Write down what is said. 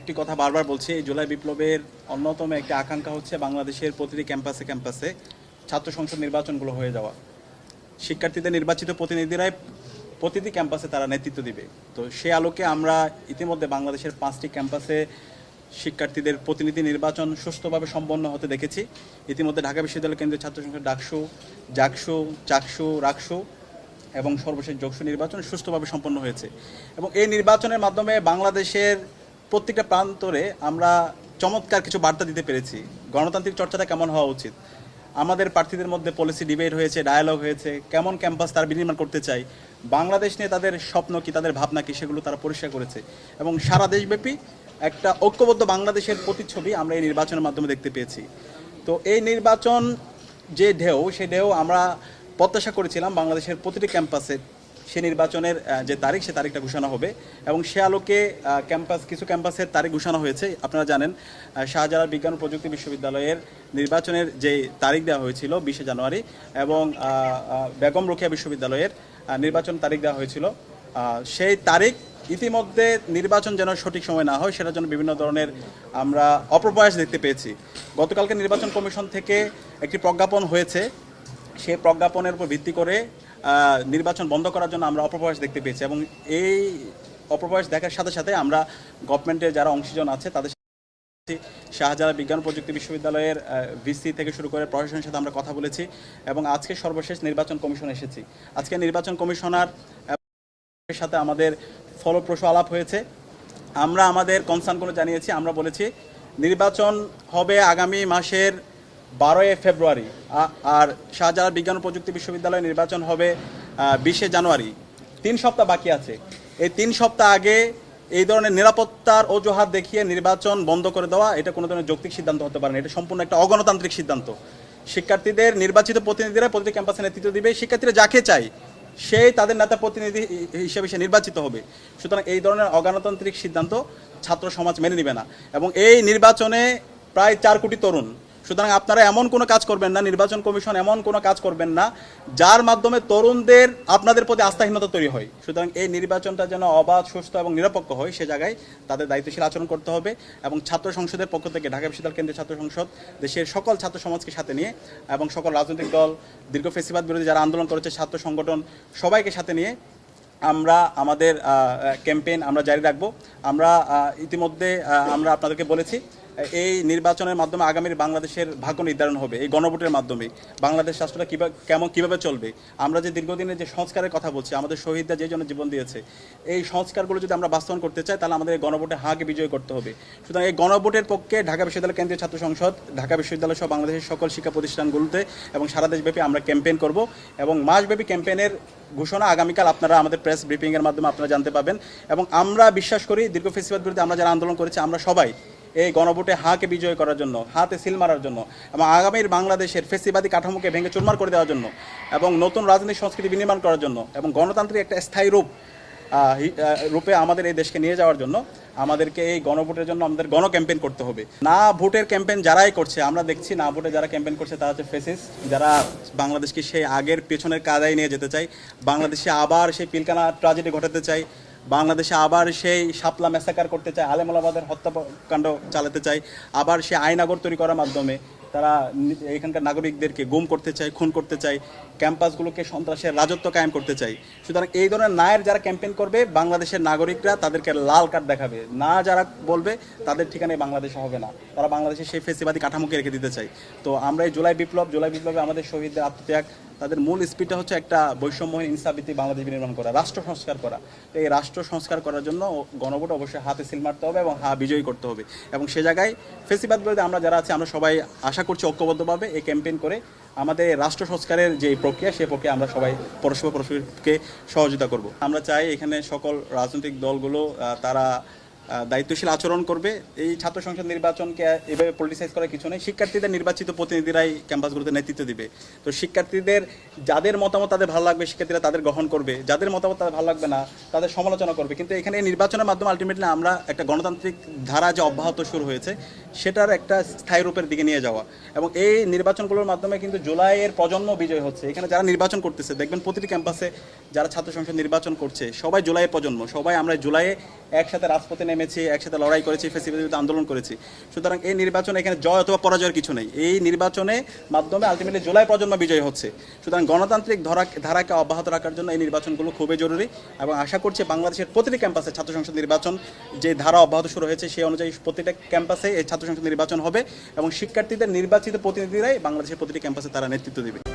একটি কথা বারবার বলছি, এই জুলাই বিপ্লবের অন্যতম একটি আকাঙ্ক্ষা হচ্ছে বাংলাদেশের প্রতিটি ক্যাম্পাসে ক্যাম্পাসে ছাত্র সংসদ নির্বাচনগুলো হয়ে যাওয়া। শিক্ষার্থীদের নির্বাচিত প্রতিনিধিরাই প্রতিটি ক্যাম্পাসে তারা নেতৃত্ব দিবে। তো সে আলোকে আমরা ইতিমধ্যে বাংলাদেশের 5টি ক্যাম্পাসে শিক্ষার্থীদের প্রতিনিধি নির্বাচন সুষ্ঠুভাবে সম্পন্ন হতে দেখেছি। ইতিমধ্যে ঢাকা বিশ্ববিদ্যালয় কেন্দ্রীয় ছাত্র সংসদ ডাকসু, জাকসু, চাকসু, রাকসু এবং সর্বশেষ যোগসু নির্বাচন সুষ্ঠুভাবে সম্পন্ন হয়েছে। এবং এই নির্বাচনের মাধ্যমে বাংলাদেশের প্রত্যেকটা প্রান্তরে আমরা চমৎকার কিছু বার্তা দিতে পেরেছি। গণতান্ত্রিক চর্চাটা কেমন হওয়া উচিত, আমাদের প্রার্থীদের মধ্যে পলিসি ডিবেট হয়েছে, ডায়ালগ হয়েছে, কেমন ক্যাম্পাস তারা বিনির্মাণ করতে চায়, বাংলাদেশ নিয়ে তাদের স্বপ্ন কি, তাদের ভাবনা কি, সেগুলো তারা পরিষ্কার করেছে। এবং সারা দেশব্যাপী একটা ঐক্যবদ্ধ বাংলাদেশের প্রতিচ্ছবি আমরা এই নির্বাচনের মাধ্যমে দেখতে পেয়েছি। তো এই নির্বাচন যে ঢেউ, সেই ঢেউ আমরা প্রত্যাশা করেছিলাম বাংলাদেশের প্রতিটি ক্যাম্পাসে সে নির্বাচনের যে তারিখ, সে তারিখটা ঘোষণা হবে। এবং সে আলোকে কিছু ক্যাম্পাসের তারিখ ঘোষণা হয়েছে। আপনারা জানেন শাহজালাল বিজ্ঞান ও প্রযুক্তি বিশ্ববিদ্যালয়ের নির্বাচনের যে তারিখ দেওয়া হয়েছিল 20 জানুয়ারি, এবং বেগম রোকেয়া বিশ্ববিদ্যালয়ের নির্বাচন তারিখ দেওয়া হয়েছিল। সেই তারিখ ইতিমধ্যে নির্বাচন যেন সঠিক সময় না হয়, সেটার জন্য বিভিন্ন ধরনের আমরা অপপ্রয়াস দেখতে পেয়েছি। গতকালকে নির্বাচন কমিশন থেকে একটি প্রজ্ঞাপন হয়েছে, সেই প্রজ্ঞাপনের উপর ভিত্তি করে নির্বাচন বন্ধ করার জন্য আমরা অপপ্রয়াস দেখতে পেয়েছি। এবং এই অপপ্রয়াস দেখার সাথে সাথে আমরা গভর্নমেন্টের যারা অংশীজন আছে তাদের সাথে, শাহজালাল বিজ্ঞান প্রযুক্তি বিশ্ববিদ্যালয়ের ভিসি থেকে শুরু করে প্রশাসনের সাথে আমরা কথা বলেছি। এবং আজকে সর্বশেষ নির্বাচন কমিশন এসেছি। আজকে নির্বাচন কমিশনার সাথে আমাদের ফলপ্রসূ আলাপ হয়েছে। আমরা আমাদের কনসার্নগুলো জানিয়েছি। আমরা বলেছি নির্বাচন হবে আগামী মাসের 12 ফেব্রুয়ারি, আর শাহজালাল বিজ্ঞান ও প্রযুক্তি বিশ্ববিদ্যালয়ে নির্বাচন হবে 20 জানুয়ারি। 3 সপ্তাহ বাকি আছে। এই 3 সপ্তাহ আগে এই ধরনের নিরাপত্তার অজুহাত দেখিয়ে নির্বাচন বন্ধ করে দেওয়া, এটা কোনো ধরনের যৌক্তিক সিদ্ধান্ত হতে পারে না। এটা সম্পূর্ণ একটা অগণতান্ত্রিক সিদ্ধান্ত। শিক্ষার্থীদের নির্বাচিত প্রতিনিধিরা প্রতিটি ক্যাম্পাসে নেতৃত্ব দিবে। শিক্ষার্থীরা যাকে চায় সেই তাদের নেতা প্রতিনিধি হিসেবে সে নির্বাচিত হবে। সুতরাং এই ধরনের অগণতান্ত্রিক সিদ্ধান্ত ছাত্র সমাজ মেনে নেবে না। এবং এই নির্বাচনে প্রায় 4 কোটি তরুণ। সুতরাং আপনারা এমন কোনো কাজ করবেন না, নির্বাচন কমিশন এমন কোনো কাজ করবেন না যার মাধ্যমে তরুণদের আপনাদের প্রতি আস্থাহীনতা তৈরি হয়। সুতরাং এই নির্বাচনটা যেন অবাধ, সুস্থ এবং নিরপেক্ষ হয়, সে জায়গায় তাদের দায়িত্বশীল আচরণ করতে হবে। এবং ছাত্র সংসদের পক্ষ থেকে ঢাকা বিশ্ববিদ্যালয় কেন্দ্রীয় ছাত্র সংসদ দেশের সকল ছাত্র সমাজকে সাথে নিয়ে এবং সকল রাজনৈতিক দল, দীর্ঘ ফেসিবাদ বিরোধী যারা আন্দোলন করেছে, ছাত্র সংগঠন, সবাইকে সাথে নিয়ে আমরা আমাদের ক্যাম্পেইন আমরা জারি রাখবো। আমরা ইতিমধ্যে আমরা আপনাদেরকে বলেছি এই নির্বাচনের মাধ্যমে আগামীর বাংলাদেশের ভাগ্য নির্ধারণ হবে। এই গণভোটের মাধ্যমে বাংলাদেশ রাষ্ট্রটা কিভাবে চলবে। আমরা যে দীর্ঘদিনের যে সংস্কারের কথা বলছি, আমাদের শহীদরা যে জন্য জীবন দিয়েছে, এই সংস্কারগুলো যদি আমরা বাস্তবায়ন করতে চাই, তাহলে আমাদের এই গণভোটে হাঁকে বিজয় করতে হবে। সুতরাং এই গণভোটের পক্ষে ঢাকা বিশ্ববিদ্যালয় কেন্দ্রীয় ছাত্র সংসদ, ঢাকা বিশ্ববিদ্যালয় সহ বাংলাদেশের সকল শিক্ষা প্রতিষ্ঠানগুলোতে এবং সারা দেশব্যাপী আমরা ক্যাম্পেইন করব। এবং মাসব্যাপী ক্যাম্পেইনের ঘোষণা আগামীকাল আপনারা আমাদের প্রেস ব্রিফিংয়ের মাধ্যমে আপনারা জানতে পাবেন। এবং আমরা বিশ্বাস করি দীর্ঘ ফেসিবাদ বিরুদ্ধে আমরা যারা আন্দোলন করেছি, আমরা সবাই এই গণভোটে হাঁকে বিজয় করার জন্য, হাতে সিল মারার জন্য এবং আগামীর বাংলাদেশের ফেসিবাদী কাঠামোকে ভেঙে চুরমার করে দেওয়ার জন্য এবং নতুন রাজনৈতিক সংস্কৃতি বিনির্মাণ করার জন্য এবং গণতান্ত্রিক একটা স্থায়ী রূপে আমাদের এই দেশকে নিয়ে যাওয়ার জন্য আমাদেরকে এই গণভোটের জন্য আমাদের গণ ক্যাম্পেইন করতে হবে। না ভোটের ক্যাম্পেইন যারাই করছে, আমরা দেখছি না ভোটে যারা ক্যাম্পেইন করছে তারা হচ্ছে ফেসিস, যারা বাংলাদেশকে সেই আগের পেছনের কাদায় নিয়ে যেতে চায়, বাংলাদেশে আবার সেই পিলকানা ট্র্যাজেডি ঘটাতে চায়, বাংলাদেশে আবার সেই শাপলা ম্যাসাকার করতে চায়, আলেমুলামাদের হত্যাকাণ্ড চালাতে চায়, আবার সে আইনাগর তৈরি করার মাধ্যমে তারা এখানকার নাগরিকদেরকে গুম করতে চায়, খুন করতে চায়, ক্যাম্পাসগুলোকে সন্ত্রাসের রাজত্ব কায়েম করতে চায়। সুতরাং এই ধরনের নায়ের যারা ক্যাম্পেইন করবে, বাংলাদেশের নাগরিকরা তাদেরকে লাল কার্ড দেখাবে। না যারা বলবে তাদের ঠিকানায় বাংলাদেশে হবে না, তারা বাংলাদেশের সেই ফেসিবাদী কাঠামোকে রেখে দিতে চায়। তো আমরা এই জুলাই বিপ্লবে আমাদের শহীদদের আত্মত্যাগ, তাদের মূল স্পিডটা হচ্ছে একটা বৈষম্যহীন ইনসাফভিত্তিক বাংলাদেশ বিনির্মাণ করা, রাষ্ট্র সংস্কার করা। তো এই রাষ্ট্র সংস্কার করার জন্য গণভোট অবশ্যই হাতে সিল মারতে হবে এবং বিজয়ী করতে হবে। এবং সে জায়গায় ফেসিবাদ বিরোধী আমরা যারা আছি, আমরা সবাই আশা করছি ঐক্যবদ্ধভাবে এই ক্যাম্পেইন করে আমাদের রাষ্ট্র সংস্কারের যে প্রক্রিয়া, সেই প্রক্রিয়া আমরা সবাই পরস্পরকে সহযোগিতা করব। আমরা চাই এখানে সকল রাজনৈতিক দলগুলো তারা দায়িত্বশীল আচরণ করবে। এই ছাত্র সংসদ নির্বাচনকে এভাবে পলিটিসাইজ করার কিছু নেই। শিক্ষার্থীদের নির্বাচিত প্রতিনিধিরাই ক্যাম্পাসগুলোতে নেতৃত্ব দিবে। তো শিক্ষার্থীদের যাদের মতামত তাদের ভালো লাগবে, শিক্ষার্থীরা তাদের গ্রহণ করবে, যাদের মতামত তাদের ভালো লাগবে না তাদের সমালোচনা করবে। কিন্তু এখানে এই নির্বাচনের মাধ্যমে আলটিমেটলি আমরা একটা গণতান্ত্রিক ধারা যে অব্যাহত শুরু হয়েছে, সেটার একটা স্থায়ী রূপের দিকে নিয়ে যাওয়া। এবং এই নির্বাচনগুলোর মাধ্যমে কিন্তু জুলাইয়ের প্রজন্ম বিজয় হচ্ছে। এখানে যারা নির্বাচন করতেছে, দেখবেন প্রতিটি ক্যাম্পাসে যারা ছাত্র সংসদ নির্বাচন করছে, সবাই জুলাইয়ের প্রজন্ম। সবাই আমরা জুলাইয়ে একসাথে রাজপথে নেমে নেমেছি, একসাথে লড়াই করেছি, ফেসিবাদের বিরুদ্ধে আন্দোলন করেছি। সুতরাং এই নির্বাচনে এখানে জয় অথবা পরাজয়ের কিছু নেই। এই নির্বাচনে মাধ্যমে আলটিমেটলি জুলাই প্রজন্ম বিজয়ী হচ্ছে। সুতরাং গণতান্ত্রিক ধারাকে অব্যাহত রাখার জন্য এই নির্বাচনগুলো খুবই জরুরি এবং আশা করছি বাংলাদেশের প্রতিটি ক্যাম্পাসে ছাত্র সংসদ নির্বাচন যে ধারা অব্যাহত শুরু হয়েছে সেই অনুযায়ী প্রতিটা ক্যাম্পাসে এই ছাত্র সংসদ নির্বাচন হবে এবং শিক্ষার্থীদের নির্বাচিত প্রতিনিধিরাই বাংলাদেশের প্রতিটি ক্যাম্পাসে তারা নেতৃত্ব দেবে।